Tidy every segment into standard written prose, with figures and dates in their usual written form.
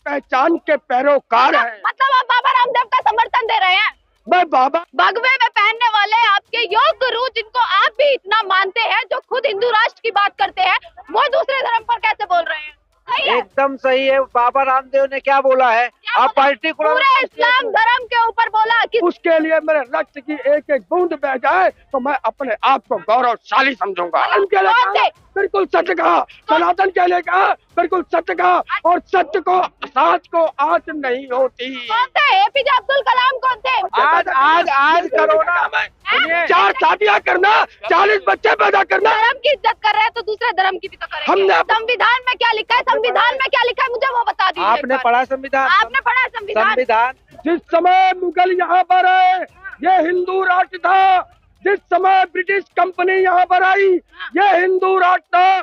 पहचान के पैरोकार हैं। मतलब आप बाबा रामदेव का समर्थन दे रहे हैं? मैं बाबा भगवे में पहनने वाले आपके योग गुरु जिनको आप भी इतना मानते हैं, जो खुद हिंदू राष्ट्र की बात करते हैं, वो दूसरे धर्म पर कैसे बोल रहे हैं? एकदम सही है। बाबा रामदेव ने क्या बोला है? आप पर्टिकुलर पूरे इस्लाम धर्म के ऊपर बोला कि उसके लिए मेरे रक्त की एक एक बूंद बह जाए तो मैं अपने आप को गौरवशाली समझूंगा। के लिए कहा, बिल्कुल सच कहा। सनातन के लिए कहा, बिल्कुल सच कहा। और सत्य को साच को आज नहीं होती। कौन थे? एपीजे अब्दुल कलाम कौन थे? आज कोरोना में 4 शादियां करना, 40 बच्चे पैदा करना। धर्म की इज्जत कर रहे हैं तो दूसरे धर्म की भी तो करेंगे। हमने संविधान में क्या लिखा है? संविधान में क्या लिखा है मुझे वो बता दीजिए। आपने पढ़ा संविधान? आपने पढ़ा संविधान? जिस समय मुगल यहाँ पर आए ये हिंदू राष्ट्र था। जिस समय ब्रिटिश कंपनी यहाँ पर आई ये हिंदू राष्ट्र था।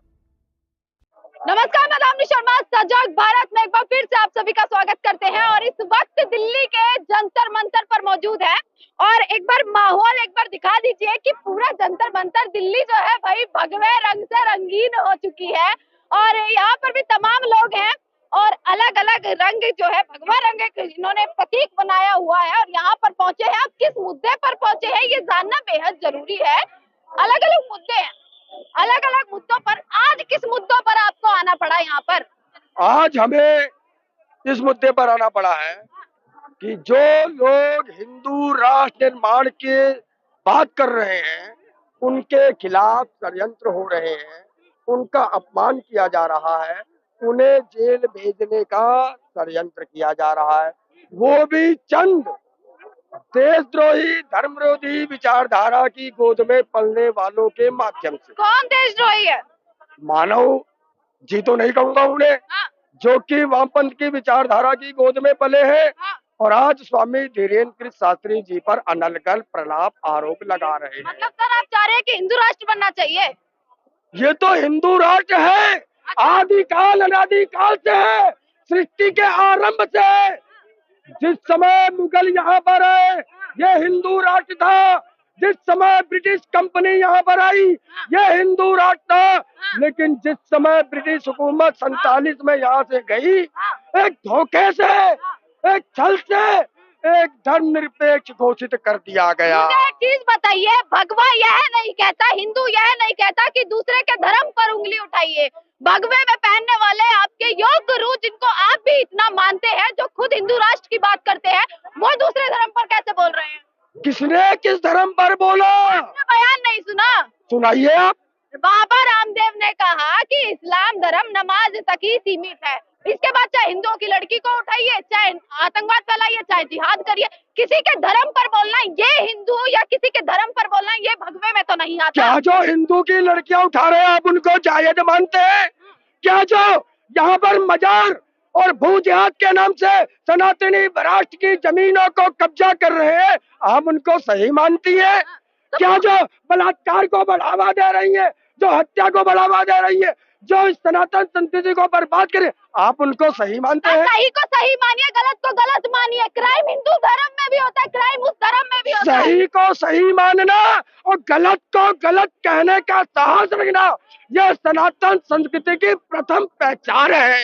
नमस्कार, मैं दामिनी शर्मा सजग भारत में एक बार फिर से आप सभी का स्वागत करते हैं। और इस वक्त दिल्ली के जंतर मंतर पर मौजूद है और एक बार माहौल एक बार दिखा दीजिए कि पूरा जंतर मंतर दिल्ली जो है भाई भगवे रंग से रंगीन हो चुकी है। और यहाँ पर भी तमाम लोग हैं और अलग अलग रंग जो है भगवा रंग इन्होंने प्रतीक बनाया हुआ है और यहाँ पर पहुंचे हैं। अब किस मुद्दे पर पहुंचे हैं ये जानना बेहद जरूरी है। अलग अलग मुद्दे हैं, अलग अलग मुद्दों पर। आज किस मुद्दों पर आपको आना पड़ा यहाँ पर? आज हमें इस मुद्दे पर आना पड़ा है कि जो लोग हिंदू राष्ट्र निर्माण की बात कर रहे हैं उनके खिलाफ षड्यंत्र हो रहे हैं, उनका अपमान किया जा रहा है, उन्हें जेल भेजने का षड्यंत्र किया जा रहा है, वो भी चंद देशद्रोही धर्मविरोधी विचारधारा की गोद में पलने वालों के माध्यम से। कौन देशद्रोही है? मानव जी तो नहीं कहूंगा उन्हें, जो कि वामपंथ की विचारधारा की गोद में पले हैं और आज स्वामी धीरेन्द्र शास्त्री जी पर अनर्गल प्रलाप आरोप लगा रहे हैं। मतलब सर आप चाह रहे हैं कि हिंदू राष्ट्र बनना चाहिए? ये तो हिंदू राष्ट्र है, आदिकाल अनादिकाल से है, सृष्टि के आरंभ से है। जिस समय मुगल यहाँ पर आए ये हिंदू राष्ट्र था। जिस समय ब्रिटिश कंपनी यहाँ पर आई ये हिंदू राष्ट्र था। लेकिन जिस समय ब्रिटिश हुकूमत 47 में यहाँ से गई, एक धोखे से, एक छल से एक धर्मनिरपेक्ष घोषित कर दिया गया। मुझे एक चीज बताइए, भगवा यह नहीं कहता, हिंदू यह नहीं कहता कि दूसरे के धर्म पर उंगली उठाइए। भगवे में पहनने वाले आपके योग गुरु जिनको आप भी इतना मानते हैं, जो खुद हिंदू राष्ट्र की बात करते हैं, वो दूसरे धर्म पर कैसे बोल रहे हैं? किसने किस धर्म पर बोला? आपने बयान नहीं सुना? सुनाइए आप। बाबा रामदेव ने कहा कि इस्लाम धर्म नमाज तक ही सीमित है। इसके बाद चाहे हिंदुओं की लड़की को उठाइए, चाहे आतंकवाद फैलाइए, चाहे जिहाद करिए, किसी के धर्म पर बोलना ये हिंदू या किसी के धर्म पर बोलना ये भगवे में तो नहीं आता। क्या जो हिंदू की लड़कियां उठा रहे हैं आप उनको जायज मानते हैं? क्या जो यहाँ पर मजार और भू जिहाद के नाम से सनातनी राष्ट्र की जमीनों को कब्जा कर रहे हैं आप उनको सही मानती है? क्या जो बलात्कार को बढ़ावा दे रही है, जो हत्या को बढ़ावा दे रही है, जो इस सनातन संस्कृति को बर्बाद करे, आप उनको सही मानते हैं? सही को सही मानिए, गलत को गलत मानिए। क्राइम हिंदू धर्म में भी होता है, क्राइम उस धर्म में भी होता है। सही को सही मानना और गलत को गलत कहने का साहस रखना यह सनातन संस्कृति की प्रथम पहचान है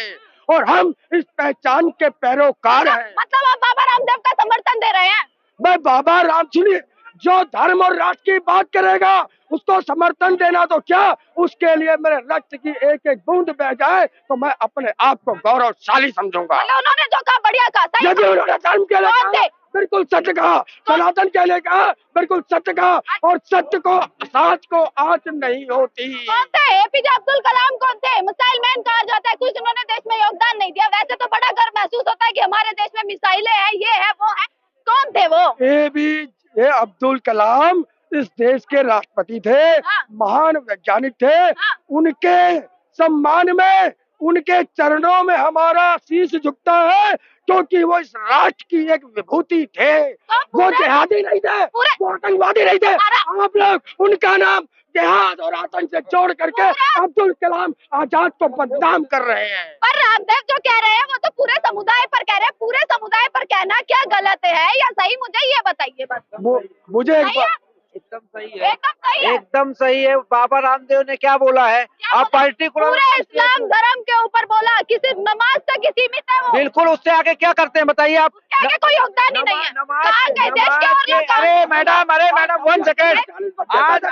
और हम इस पहचान के पैरोकार हैं। मतलब आप बाबा रामदेव का समर्थन दे रहे हैं? मैं बाबा राम, सुनिए, जो धर्म और राष्ट्र की बात करेगा उसको समर्थन देना तो क्या, उसके लिए मेरे रक्त की एक एक बूंद बह जाए तो मैं अपने आप को गौरवशाली समझूंगा। उन्होंने जो कहा बढ़िया कहा। यदि उन्होंने धर्म के लिए कहा, बिल्कुल सच कहा। सनातन के लिए कहा, बिल्कुल सच कहा। और सत्य को साच को आज नहीं होती। कौन थे? एपीजे अब्दुल कलाम कौन थे? मिसाइल मैन कहा जाता है। कुछ उन्होंने देश में योगदान नहीं दिया, वैसे तो बड़ा गर्व महसूस होता है कि हमारे देश में मिसाइलें हैं, ये है वो है। कौन थे वो? ये अब्दुल कलाम इस देश के राष्ट्रपति थे, महान वैज्ञानिक थे। उनके सम्मान में, उनके चरणों में हमारा शीश झुकता है क्योंकि वो इस राष्ट्र की एक विभूति थे। वो जिहादी नहीं थे, वो आतंकवादी नहीं थे। आप लोग उनका नाम जिहाद और आतंक से जोड़ करके अब्दुल कलाम आजाद को बदनाम कर रहे हैं। पर रामदेव जो कह रहे हैं वो तो पूरे समुदाय पर कह रहे हैं। पूरे समुदाय पर कहना क्या गलत है या सही, मुझे ये बताइए बस। मुझे एकदम सही है, एकदम सही है। एकदम सही है। बाबा रामदेव ने क्या बोला है? क्या आप बोला? पर्टिकुलर पूरे इस्लाम धर्म के ऊपर बोला कि सिर्फ नमाज तक ही सीमित है वो। बिल्कुल, उससे आगे क्या करते हैं बताइए आप? उसके आगे कोई योगदान ही नहीं है। कहाँ गए देश के और लोग कहाँ गए? अरे मैडम 1 सेकेंड।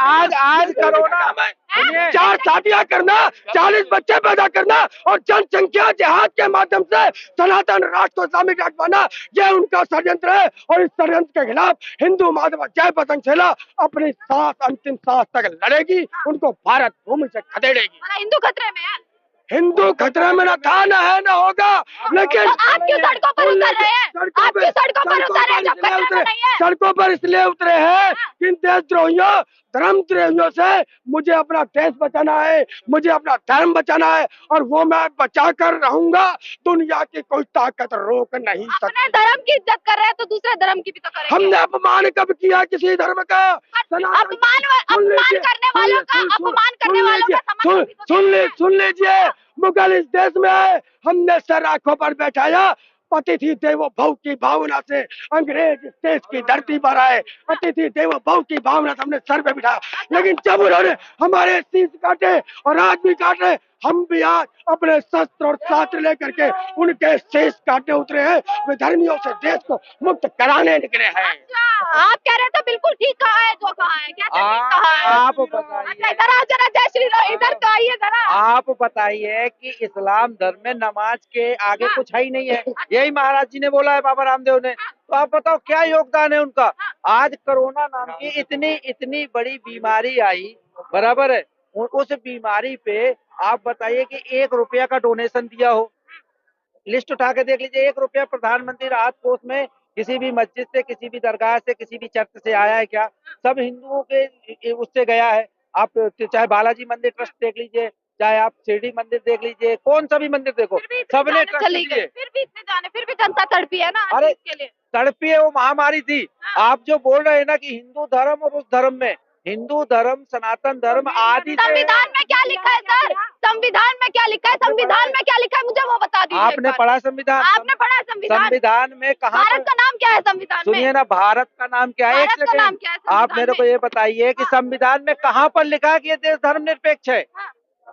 आज कोरोना, सुनिए, 4 शादियां करना, 40 बच्चे पैदा करना और जनसंख्या जिहाद के माध्यम से सनातन राष्ट्र को इस्लामिक राष्ट्र बनाना, ये उनका षड्यंत्र है। और इस षड्यंत्र के खिलाफ हिंदू महासभा जय बजरंग सेना अपनी सांस अंतिम सांस तक लड़ेगी, उनको भारत भूमि से खदेड़ेगी। हिंदू खतरे में है। हिंदू खतरे में न था, न है, न होगा। लेकिन तो आप क्यों सड़कों पर उतर रहे हैं? आप क्यों सड़कों पर उतर रहे हैं जब खतरे में नहीं है? सड़कों पर इसलिए उतरे हैं कि इन देशद्रोहियों धर्म द्रोहियों से मुझे अपना देश बचाना है, मुझे अपना धर्म बचाना है और वो मैं बचा कर रहूंगा। दुनिया की कोई ताकत रोक नहीं सकती। अपने धर्म की इज्जत कर रहे हैं तो दूसरे धर्म की भी तो करेंगे। हमने अपमान कब किया किसी धर्म का? अपमान करने वालों का समर्थन भी तो करेंगे। सुन लीजिए, मुगल इस देश में आए, हमने सर आंखों पर बैठाया। अतिथि देवो भव की भावना से अंग्रेज इस देश की धरती पर आए, अतिथि देवो भव की भावना से हमने सर पे बिठाया। लेकिन जब उन्होंने हमारे शीश काटे और आज भी काट रहे, हम भी आज अपने शस्त्र और शास्त्र लेकर के उनके शीश काटने उतरे हैं। विधर्मियों से देश को मुक्त कराने निकले हैं। अच्छा, आप कह रहे थे बिल्कुल ठीक कहा है जो कहा है। क्या ठीक कहा है? आप अच्छा, बताइए, इधर आ जरा, जय श्री राम, इधर तो आइए जरा। आप बताइए कि इस्लाम धर्म में नमाज के आगे कुछ है ही नहीं है, यही महाराज जी ने बोला है, बाबा रामदेव ने। तो आप बताओ क्या योगदान है उनका? आज कोरोना नाम की इतनी बड़ी बीमारी आई, बराबर है, उस बीमारी पे आप बताइए कि 1 रुपया का डोनेशन दिया हो? लिस्ट उठा के देख लीजिए, 1 रुपया प्रधानमंत्री राहत कोष में किसी भी मस्जिद से, किसी भी दरगाह से, किसी भी चर्च से आया है क्या? सब हिंदुओं के उससे गया है। आप चाहे बालाजी मंदिर ट्रस्ट देख लीजिए, चाहे आप शिरडी मंदिर देख लीजिए, कौन सा भी मंदिर देखो, सबने ट्रस्ट दिए। फिर भी इतने जाने, फिर भी जनता तड़पी है ना अरे के लिए। तड़पी है, वो महामारी थी। आप जो बोल रहे हैं ना कि हिंदू धर्म और उस धर्म में, हिंदू धर्म सनातन धर्म आदि से। संविधान में क्या लिखा है सर? संविधान में क्या लिखा है? संविधान में क्या लिखा है मुझे वो बता दीजिए। आपने पढ़ा संविधान? आपने पढ़ा संविधान? संविधान में कहाँ? भारत का नाम क्या है संविधान में? सुनिए ना, भारत का नाम क्या है? एक भारत का नाम सेकंड, क्या है आप संविधान मेरे को में? ये बताइए कि संविधान में कहाँ पर लिखा है कि ये देश धर्मनिरपेक्ष है?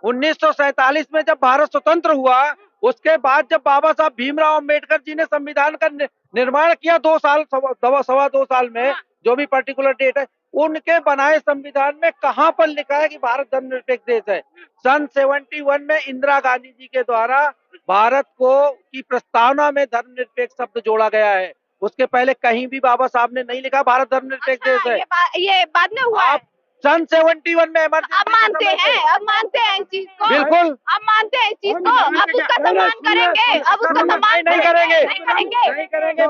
1947 में जब भारत स्वतंत्र हुआ, उसके बाद जब बाबा साहब भीमराव अंबेडकर जी ने संविधान का निर्माण किया 2 साल, सवा 2 साल में, जो भी पर्टिकुलर डेट है, उनके बनाए संविधान में कहाँ पर लिखा है कि भारत धर्मनिरपेक्ष देश है? सन 71 में इंदिरा गांधी जी के द्वारा भारत को की प्रस्तावना में धर्मनिरपेक्ष शब्द जोड़ा गया है। उसके पहले कहीं भी बाबा साहब ने नहीं लिखा भारत धर्मनिरपेक्ष देश है। ये बाद में हुआ है। सन 71 में अब मानते हैं, अब मानते हैं इस चीज को। बिल्कुल, अब मानते हैं इस चीज को। अब उसका सम्मान करेंगे, अब उसका सम्मान नहीं करेंगे, नहीं करेंगे। नहीं करेंगे।